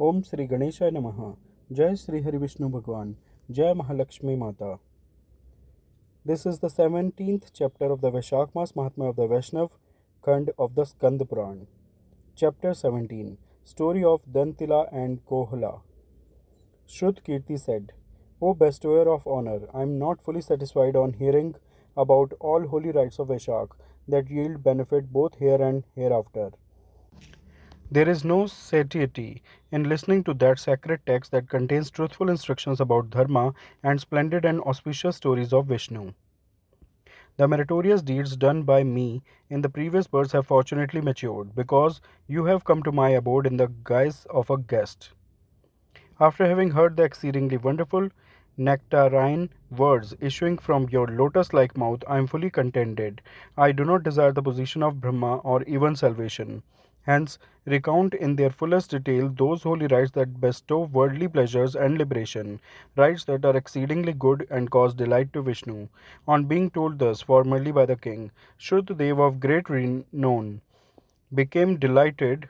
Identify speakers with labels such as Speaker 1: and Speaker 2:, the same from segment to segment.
Speaker 1: ओम श्री गणेशाय नमः। जय श्री हरि विष्णु भगवान। जय Mahalakshmi Mata. This is the 17th chapter of the Vaishakh Maas Adhyay of the Vaishnav Khand of the Skand Purana. Chapter 17. Story of Dantila and Kohala. Shrut Kirti said, O bestower of honor, I am not fully satisfied on hearing about all holy rites of Vaishakh that yield benefit both here and hereafter. There is no satiety in listening to that sacred text that contains truthful instructions about Dharma and splendid and auspicious stories of Vishnu. The meritorious deeds done by me in the previous births have fortunately matured, because you have come to my abode in the guise of a guest. After having heard the exceedingly wonderful nectarine words issuing from your lotus like mouth, I am fully contented. I do not desire the position of Brahma or even salvation. Hence, recount in their fullest detail those holy rites that bestow worldly pleasures and liberation, rites that are exceedingly good and cause delight to Vishnu. On being told thus formally by the king, Shrutadev of great renown became delighted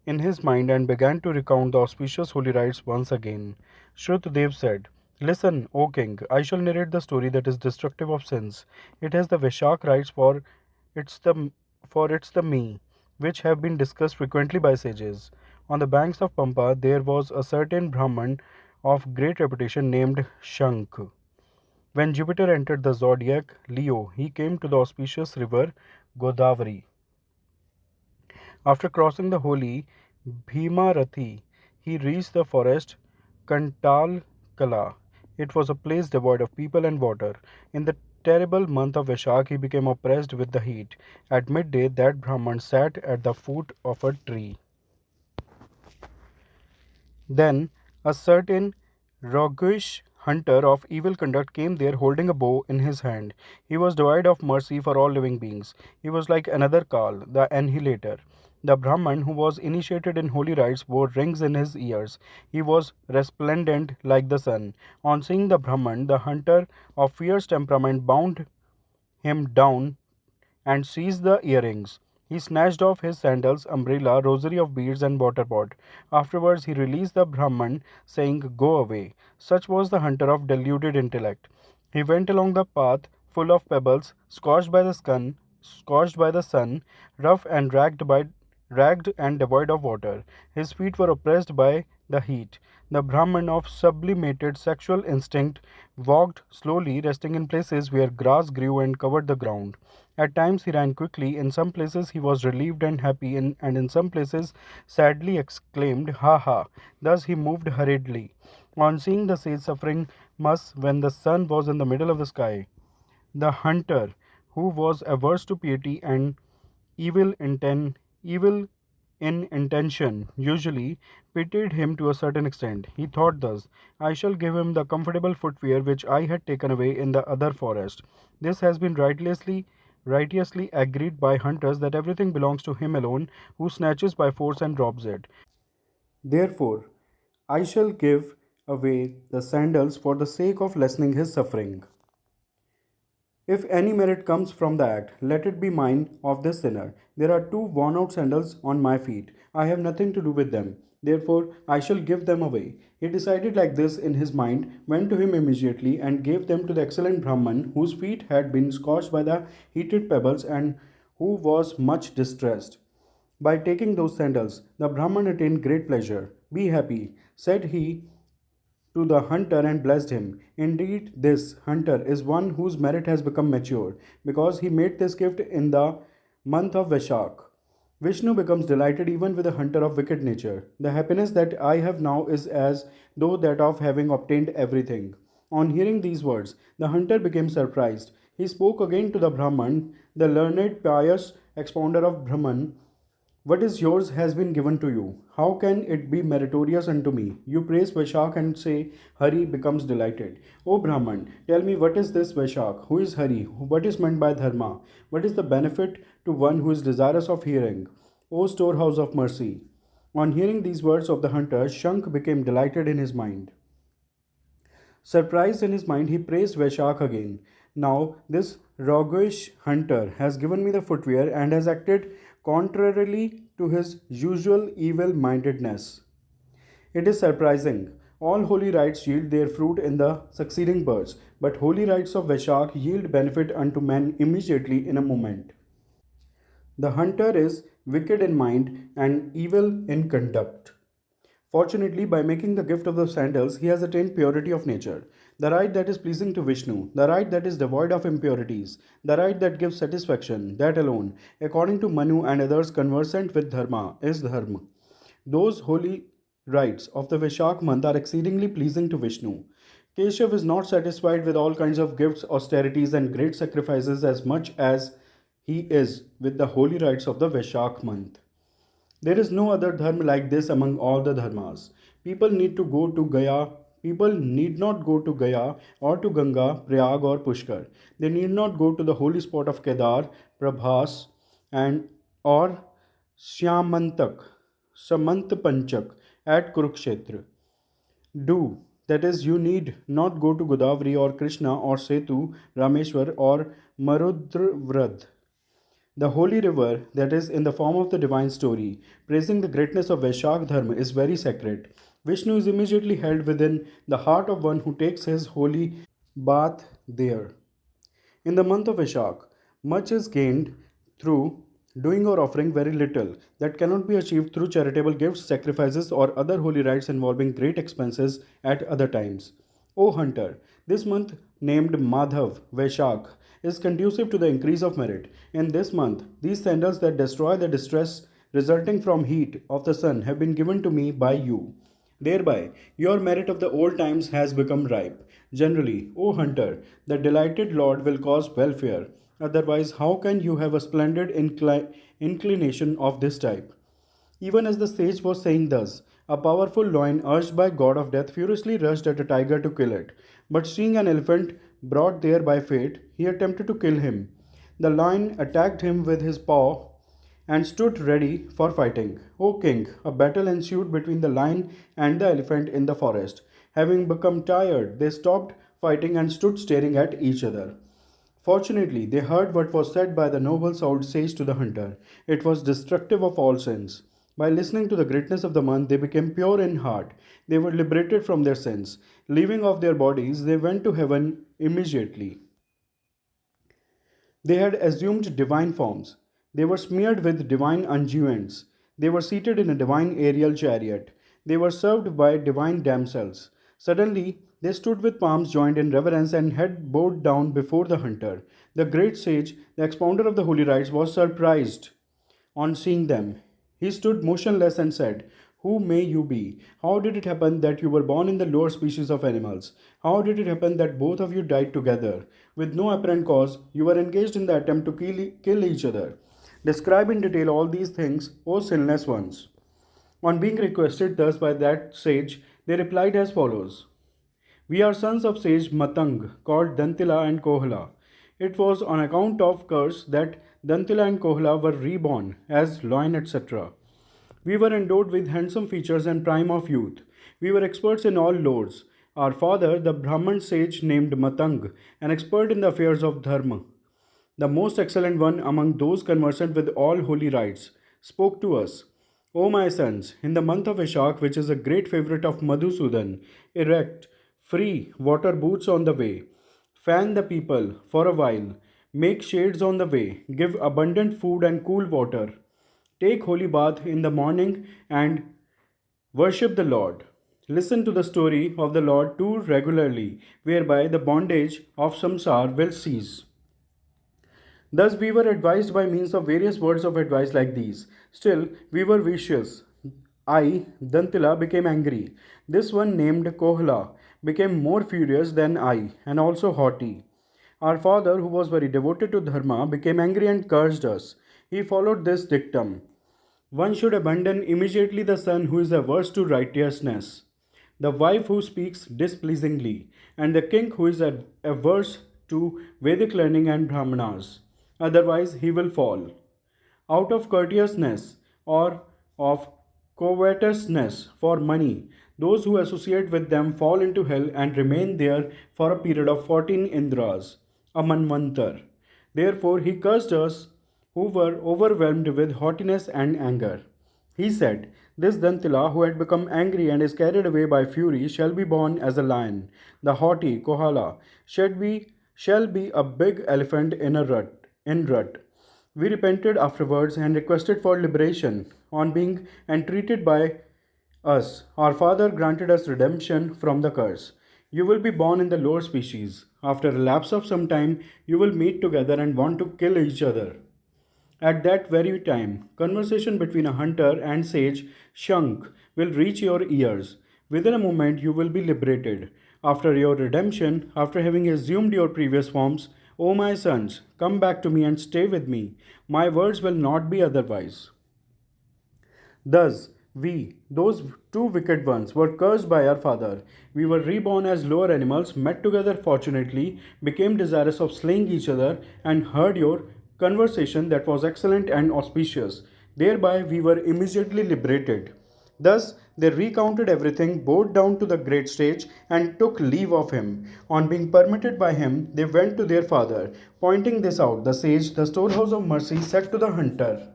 Speaker 1: in his mind and began to recount the auspicious holy rites once again. Shrutadev said, Listen, O king, I shall narrate the story that is destructive of sins. It has the Vaishakh rites for its the me, which have been discussed frequently by sages. On the banks of Pampa there was a certain Brahman of great reputation named Shankh. When Jupiter entered the zodiac Leo, he came to the auspicious river Godavari. After crossing the holy Bhimarathi, he reached the forest Kantalkala. It was a place devoid of people and water. In the terrible month of Vaishakh, he became oppressed with the heat. At midday, that Brahman sat at the foot of a tree. Then a certain roguish hunter of evil conduct came there holding a bow in his hand. He was devoid of mercy for all living beings. He was like another Kal, the annihilator. The Brahman, who was initiated in holy rites, wore rings in his ears. He was resplendent like the sun. On seeing the Brahman, the hunter of fierce temperament bound him down and seized the earrings. He snatched off his sandals, umbrella, rosary of beads, and water pot. Afterwards, he released the Brahman, saying, Go away. Such was the hunter of deluded intellect. He went along the path full of pebbles, scorched by the sun, rough and ragged and devoid of water. His feet were oppressed by the heat. The Brahman of sublimated sexual instinct walked slowly, resting in places where grass grew and covered the ground. At times he ran quickly, in some places he was relieved and happy, and in some places sadly exclaimed, Ha ha! Thus he moved hurriedly. On seeing the sage suffering thus when the sun was in the middle of the sky, the hunter, who was averse to piety and evil in intention, usually pitied him to a certain extent. He thought thus, I shall give him the comfortable footwear which I had taken away in the other forest. This has been righteously agreed by hunters that everything belongs to him alone who snatches by force and drops it. Therefore, I shall give away the sandals for the sake of lessening his suffering. If any merit comes from the act, let it be mine of this sinner. There are two worn out sandals on my feet. I have nothing to do with them. Therefore, I shall give them away. He decided like this in his mind, went to him immediately, and gave them to the excellent Brahman, whose feet had been scorched by the heated pebbles and who was much distressed. By taking those sandals, the Brahman attained great pleasure. Be happy, said he to the hunter, and blessed him. Indeed, this hunter is one whose merit has become mature, because he made this gift in the month of Vaishakh. Vishnu becomes delighted even with a hunter of wicked nature. The happiness that I have now is as though that of having obtained everything. On hearing these words, the hunter became surprised. He spoke again to the Brahman, the learned, pious expounder of Brahman. What is yours has been given to you. How can it be meritorious unto me? You praise Vaishakh and say, Hari becomes delighted. O Brahman, tell me, what is this Vaishakh? Who is Hari? What is meant by Dharma? What is the benefit to one who is desirous of hearing? O storehouse of mercy. On hearing these words of the hunter, Shankh became delighted in his mind. Surprised in his mind, he praised Vaishakh again. Now, this roguish hunter has given me the footwear and has acted contrarily to his usual evil mindedness. It is surprising. All holy rites yield their fruit in the succeeding births, but holy rites of Vaishakh yield benefit unto men immediately in a moment. The hunter is wicked in mind and evil in conduct. Fortunately, by making the gift of the sandals, he has attained purity of nature, the right that is pleasing to Vishnu, the right that is devoid of impurities, the right that gives satisfaction, that alone, according to Manu and others conversant with Dharma, is Dharma. Those holy rites of the Vaishakh month are exceedingly pleasing to Vishnu. Keshav is not satisfied with all kinds of gifts, austerities, and great sacrifices as much as he is with the holy rites of the Vaishakh month. There is no other dharma like this among all the dharmas. People need to go to Gaya. People need not go to Gaya or to Ganga, Prayag or Pushkar. They need not go to the holy spot of Kedar, Prabhas and or Shyamantak, Samantpanchak at Kurukshetra. Do. That is, you need not go to Godavari or Krishna or Setu, Rameshwar or Marudrvrad. The holy river that is in the form of the divine story, praising the greatness of Vaishakh Dharma, is very sacred. Vishnu is immediately held within the heart of one who takes his holy bath there. In the month of Vaishakh, much is gained through doing or offering very little that cannot be achieved through charitable gifts, sacrifices, or other holy rites involving great expenses at other times. O hunter, this month named Madhav Vaishakh is conducive to the increase of merit. In this month, these sandals that destroy the distress resulting from heat of the sun have been given to me by you. Thereby, your merit of the old times has become ripe. Generally, O hunter, the delighted Lord will cause welfare. Otherwise, how can you have a splendid inclination of this type? Even as the sage was saying thus, a powerful lion urged by god of death furiously rushed at a tiger to kill it. But seeing an elephant brought there by fate, he attempted to kill him. The lion attacked him with his paw and stood ready for fighting. O king, a battle ensued between the lion and the elephant in the forest. Having become tired, they stopped fighting and stood staring at each other. Fortunately, they heard what was said by the noble old sage to the hunter. It was destructive of all sins. By listening to the greatness of the month, they became pure in heart. They were liberated from their sins. Leaving off their bodies, they went to heaven immediately. They had assumed divine forms. They were smeared with divine unguents. They were seated in a divine aerial chariot. They were served by divine damsels. Suddenly, they stood with palms joined in reverence and head bowed down before the hunter. The great sage, the expounder of the holy rites, was surprised on seeing them. He stood motionless and said, who may you be? How did it happen that you were born in the lower species of animals? How did it happen that both of you died together? With no apparent cause, you were engaged in the attempt to kill each other. Describe in detail all these things, O sinless ones. On being requested thus by that sage, they replied as follows. We are sons of sage Matang, called Dantila and Kohala. It was on account of curse that Dantila and Kohala were reborn as lion, etc. We were endowed with handsome features and prime of youth. We were experts in all lores. Our father, the Brahman sage named Matang, an expert in the affairs of Dharma, the most excellent one among those conversant with all holy rites, spoke to us. O my sons, in the month of Vaishakh, which is a great favorite of Madhusudan, erect, free, water boots on the way, fan the people for a while, make shades on the way, give abundant food and cool water, take holy bath in the morning and worship the Lord. Listen to the story of the Lord too regularly, whereby the bondage of samsar will cease. Thus we were advised by means of various words of advice like these. Still, we were vicious. I, Dantila, became angry. This one named Kohla became more furious than I, and also haughty. Our father, who was very devoted to Dharma, became angry and cursed us. He followed this dictum. One should abandon immediately the son who is averse to righteousness, the wife who speaks displeasingly, and the king who is averse to Vedic learning and Brahmanas. Otherwise, he will fall. Out of courteousness or of covetousness for money, those who associate with them fall into hell and remain there for a period of 14 Indras, a manvantar. Therefore, he cursed us who were overwhelmed with haughtiness and anger. He said, This Dantila, who had become angry and is carried away by fury, shall be born as a lion. The haughty Kohala shall be a big elephant in a rut. In rut. We repented afterwards and requested for liberation. On being entreated by us, our Father granted us redemption from the curse. You will be born in the lower species. After a lapse of some time, you will meet together and want to kill each other. At that very time, conversation between a hunter and sage Shank will reach your ears. Within a moment, you will be liberated. After your redemption, after having assumed your previous forms, O my sons, come back to me and stay with me. My words will not be otherwise. Thus, we, those two wicked ones, were cursed by our father. We were reborn as lower animals, met together fortunately, became desirous of slaying each other, and heard your conversation that was excellent and auspicious. Thereby, we were immediately liberated. Thus, they recounted everything, bowed down to the great sage, and took leave of him. On being permitted by him, they went to their father. Pointing this out, the sage, the storehouse of mercy, said to the hunter,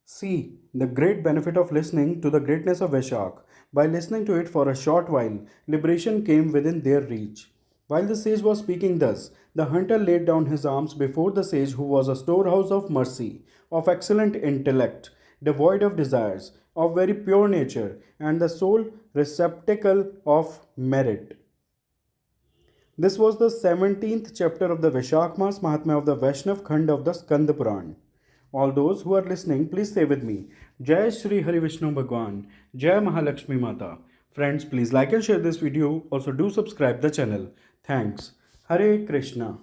Speaker 1: See the great benefit of listening to the greatness of Vaishakh. By listening to it for a short while, liberation came within their reach. While the sage was speaking thus, the hunter laid down his arms before the sage, who was a storehouse of mercy, of excellent intellect, devoid of desires, of very pure nature, and the sole receptacle of merit. This was the 17th chapter of the Vaishakh Maas Mahatmya of the Vaishnav Khand of the Skanda Purana. All those who are listening, please say with me, Jai Shri Hari Vishnu Bhagwan, Jai Mahalakshmi Mata. Friends, please like and share this video. Also do subscribe the channel. Thanks. Hare Krishna.